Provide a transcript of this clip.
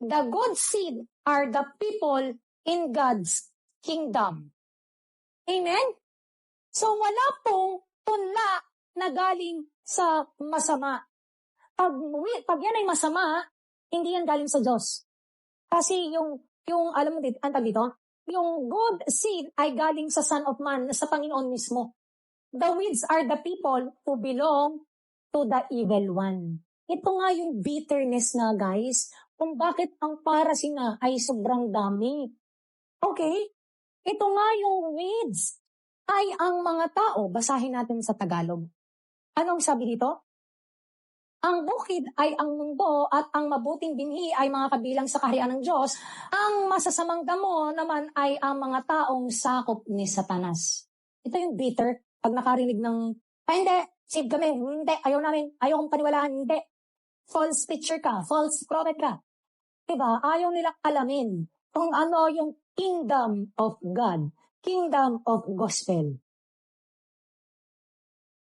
The good seed are the people in God's kingdom. Amen? So wala pong punla na galing sa masama. Pag yan ay masama, hindi yan galing sa Diyos. Kasi yung alam mo dito, antag dito, yung good seed ay galing sa Son of Man, sa Panginoon mismo. The weeds are the people who belong to the evil one. Ito nga yung bitterness nga, guys, kung bakit ang parasin nga ay sobrang dami. Okay? Ito nga yung weeds ay ang mga tao. Basahin natin sa Tagalog. Anong sabi dito? Ang bukid ay ang mundo at ang mabuting binhi ay mga kabilang sa kaharian ng Diyos. Ang masasamang damo naman ay ang mga taong sakop ni Satanas. Ito yung bitter. Pag nakarinig ng, hindi, save kami, hindi, ayaw kong paniwalaan, hindi. False picture ka, false prophet ka. Diba? Ayaw nilang alamin kung ano yung kingdom of God, kingdom of gospel.